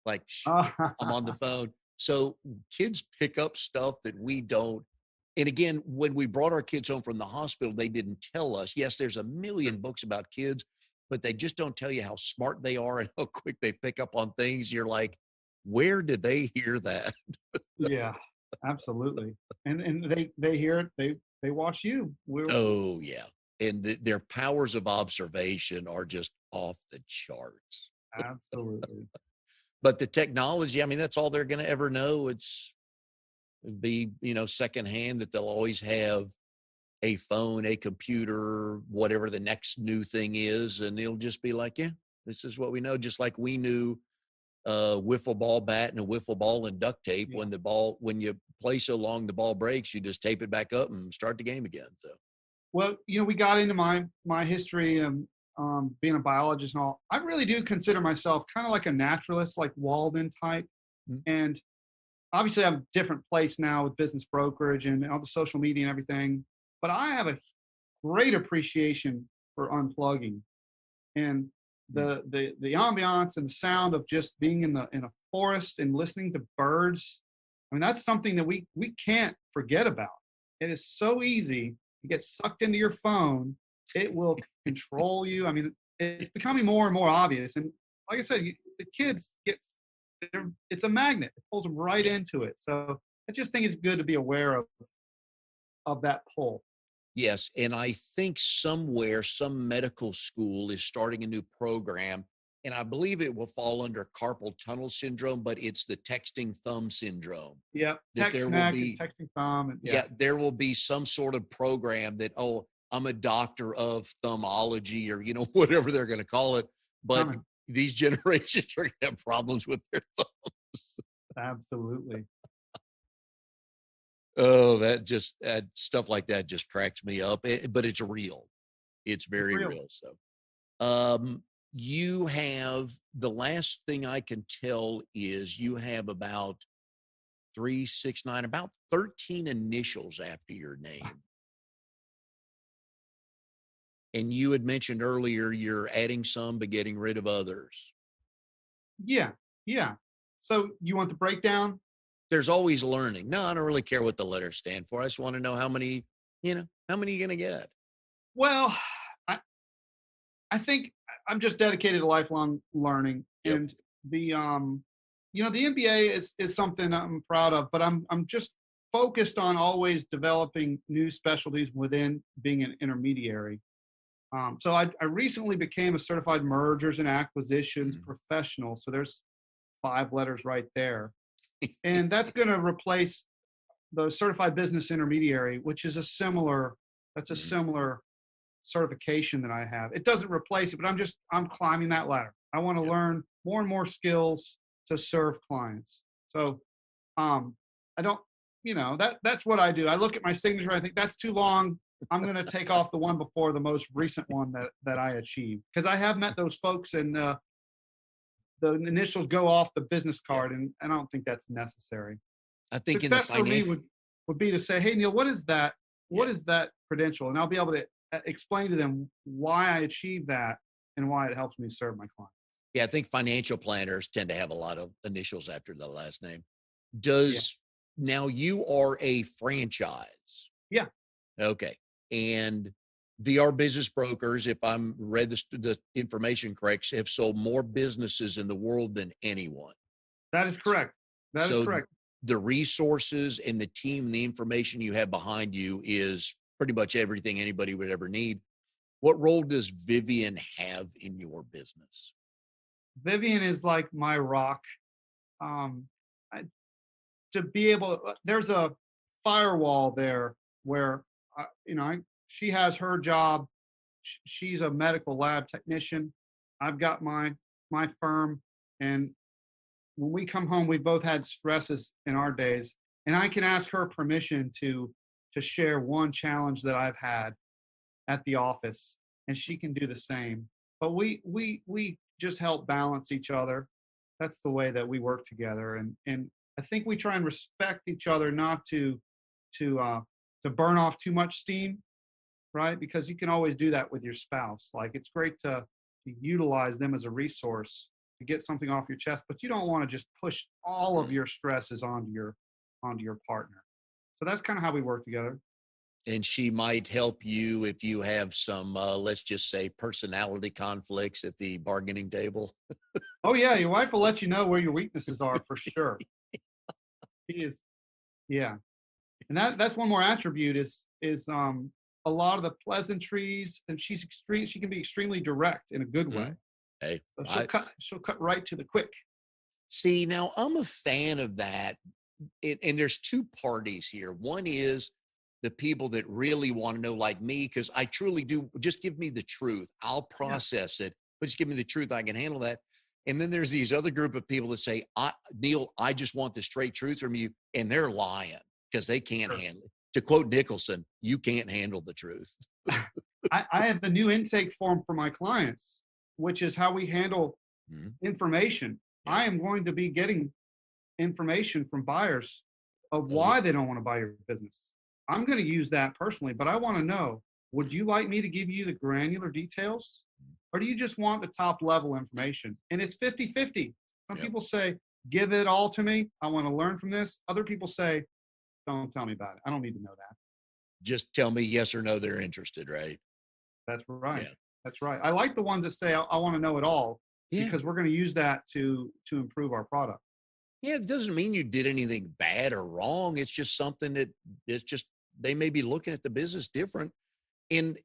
like, I'm on the phone. So kids pick up stuff that we don't. And again, when we brought our kids home from the hospital, they didn't tell us. Yes, there's a million books about kids, but they just don't tell you how smart they are and how quick they pick up on things. You're like, where did they hear that? Yeah, absolutely. And they hear it. They watch you. Oh, yeah. And their powers of observation are just off the charts. Absolutely. But the technology, I mean, that's all they're going to ever know. It'd be, secondhand, that they'll always have a phone, a computer, whatever the next new thing is. And it'll just be like, yeah, this is what we know. Just like we knew a wiffle ball bat and a wiffle ball and duct tape. Yeah. When you play so long, the ball breaks, you just tape it back up and start the game again. So, Well, we got into my history and being a biologist and all. I really do consider myself kind of like a naturalist, like Walden type. Mhm. And obviously, I'm a different place now with business brokerage and all the social media and everything. But I have a great appreciation for unplugging and the ambiance and the sound of just being in a forest and listening to birds. I mean, that's something that we can't forget about. It is so easy to get sucked into your phone. It will control you. I mean, it's becoming more and more obvious. And like I said, the kids it's a magnet. It pulls them right into it. So I just think it's good to be aware of that pull. yes. And I think somewhere, some medical school is starting a new program, and I believe it will fall under carpal tunnel syndrome, but it's the texting thumb syndrome. Yeah, That text there will neck be, and texting thumb, and yeah, there will be some sort of program that, oh, I'm a doctor of thumbology or, whatever they're going to call it. But coming. these generations are going to have problems with their thumbs. Absolutely. Oh, stuff like that just cracks me up. But it's real. It's very real. real. So, you have, the last thing I can tell is you have about 369, about 13 initials after your name. And you had mentioned earlier you're adding some but getting rid of others. Yeah, yeah. So you want the breakdown? There's always learning. No, I don't really care what the letters stand for. I just want to know how many are you going to get? Well, I think I'm just dedicated to lifelong learning, Yep. and the the MBA is something I'm proud of, but I'm just focused on always developing new specialties within being an intermediary. So I recently became a certified mergers and acquisitions professional. So there's 5 letters right there, and that's going to replace the certified business intermediary, which is a similar certification that I have. It doesn't replace it, but I'm climbing that ladder. I want to learn more and more skills to serve clients. So I don't, that's what I do. I look at my signature, I think that's too long. I'm going to take off the one before the most recent one that I achieved, because I have met those folks and the initials go off the business card, and I don't think that's necessary. I think Success for me would be to say, hey, Neal, what is that? What is that credential? And I'll be able to explain to them why I achieved that and why it helps me serve my clients. Yeah, I think financial planners tend to have a lot of initials after the last name. Now you are a franchise? Yeah. Okay. And VR Business Brokers, if I'm read the information correct, have sold more businesses in the world than anyone. That is correct. That is correct. The resources and the team and the information you have behind you is pretty much everything anybody would ever need. What role does Vivian have in your business? Vivian is like my rock. To be able, there's a firewall there where, she has her job. She's a medical lab technician. I've got my firm, and when we come home, we both had stresses in our days, and I can ask her permission to share one challenge that I've had at the office, and she can do the same. But we just help balance each other. That's the way that we work together, and I think we try and respect each other, not to burn off too much steam, right? Because you can always do that with your spouse. Like, it's great to utilize them as a resource to get something off your chest, but you don't want to just push all of your stresses onto your partner. So that's kind of how we work together. And she might help you if you have some, let's just say, personality conflicts at the bargaining table. Oh yeah, your wife will let you know where your weaknesses are for sure. She is, yeah. And that's one more attribute is a lot of the pleasantries, and she can be extremely direct in a good way. Hey, so she'll cut right to the quick. See, now I'm a fan of that. And there's 2 parties here. One is the people that really want to know, like me, because I truly do. Just give me the truth. I'll process it, but just give me the truth. I can handle that. And then there's these other group of people that say, Neal, I just want the straight truth from you. And they're lying because they can't handle it. To quote Nicholson, you can't handle the truth. I have the new intake form for my clients, which is how we handle information. Yeah. I am going to be getting information from buyers of why they don't want to buy your business. I'm going to use that personally, but I want to know, would you like me to give you the granular details? Or do you just want the top level information? And it's 50-50. Some people say, give it all to me. I want to learn from this. Other people say, don't tell me about it. I don't need to know that. Just tell me yes or no, they're interested, right? That's right. Yeah. That's right. I like the ones that say, I want to know it all because we're going to use that to improve our product. Yeah, it doesn't mean you did anything bad or wrong. It's just something that it's just, they may be looking at the business different. And,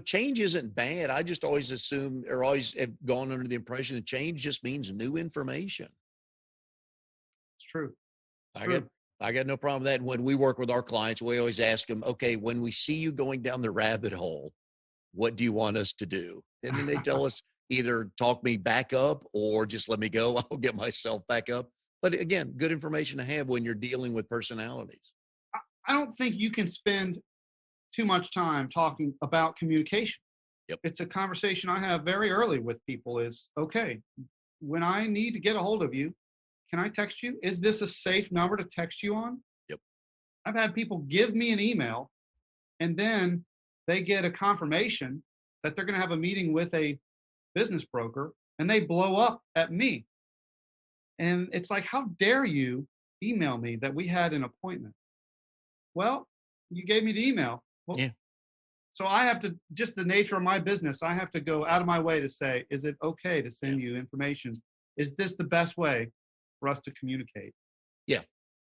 change isn't bad. I just always assume or always have gone under the impression that change just means new information. It's true. I got no problem with that. When we work with our clients, we always ask them, okay, when we see you going down the rabbit hole, what do you want us to do? And then they tell us either talk me back up or just let me go. I'll get myself back up. But again, good information to have when you're dealing with personalities. I don't think you can spend too much time talking about communication. Yep. It's a conversation I have very early with people is, okay, when I need to get a hold of you, can I text you? Is this a safe number to text you on? Yep. I've had people give me an email and then they get a confirmation that they're going to have a meeting with a business broker and they blow up at me. And it's like, how dare you email me that we had an appointment? Well, you gave me the email. Well, yeah. So I have to, just the nature of my business, I have to go out of my way to say, is it okay to send you information? Is this the best way for us to communicate? Yeah.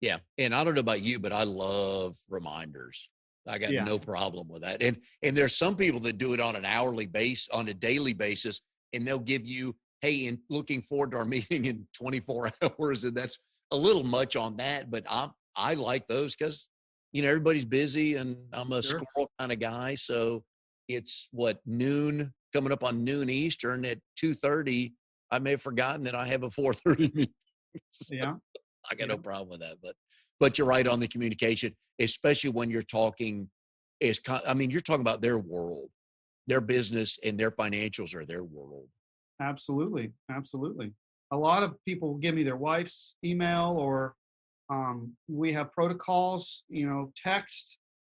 Yeah. And I don't know about you, but I love reminders. I got no problem with that. And there's some people that do it on an hourly base, on a daily basis, and they'll give you, hey, and looking forward to our meeting in 24 hours. And that's a little much on that, but I like those because, everybody's busy and I'm a squirrel kind of guy. So it's noon, coming up on noon Eastern at 2:30. I may have forgotten that I have a 4:30 meeting. So I got no problem with that, but you're right on the communication, especially when you're talking you're talking about their world, their business and their financials are their world. Absolutely. Absolutely. A lot of people give me their wife's email or we have protocols, be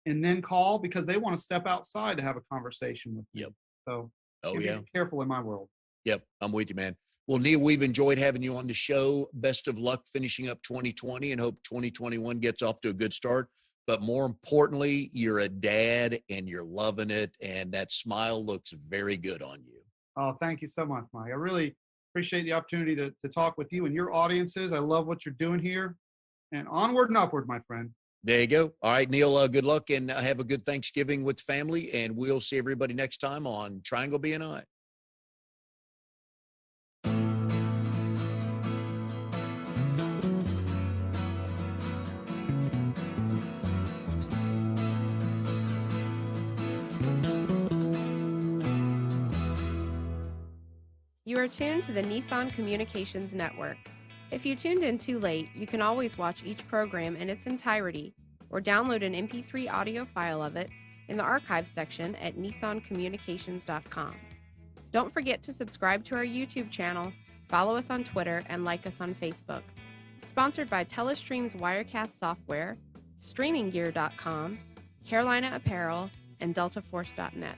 then call because they want to step outside to have a conversation with me. Yep. So be careful in my world. Yep. I'm with you, man. Well, Neal, we've enjoyed having you on the show. Best of luck finishing up 2020 and hope 2021 gets off to a good start. But more importantly, you're a dad and you're loving it. And that smile looks very good on you. Oh, thank you so much, Mike. I really appreciate the opportunity to talk with you and your audiences. I love what you're doing here. And onward and upward, my friend. There you go. All right, Neal, good luck and have a good Thanksgiving with family. And we'll see everybody next time on Triangle BNI. You are tuned to the Nissan Communications Network. If you tuned in too late, you can always watch each program in its entirety or download an MP3 audio file of it in the archives section at nissancommunications.com. Don't forget to subscribe to our YouTube channel, follow us on Twitter, and like us on Facebook. Sponsored by Telestream's Wirecast software, StreamingGear.com, Carolina Apparel, and DeltaForce.net.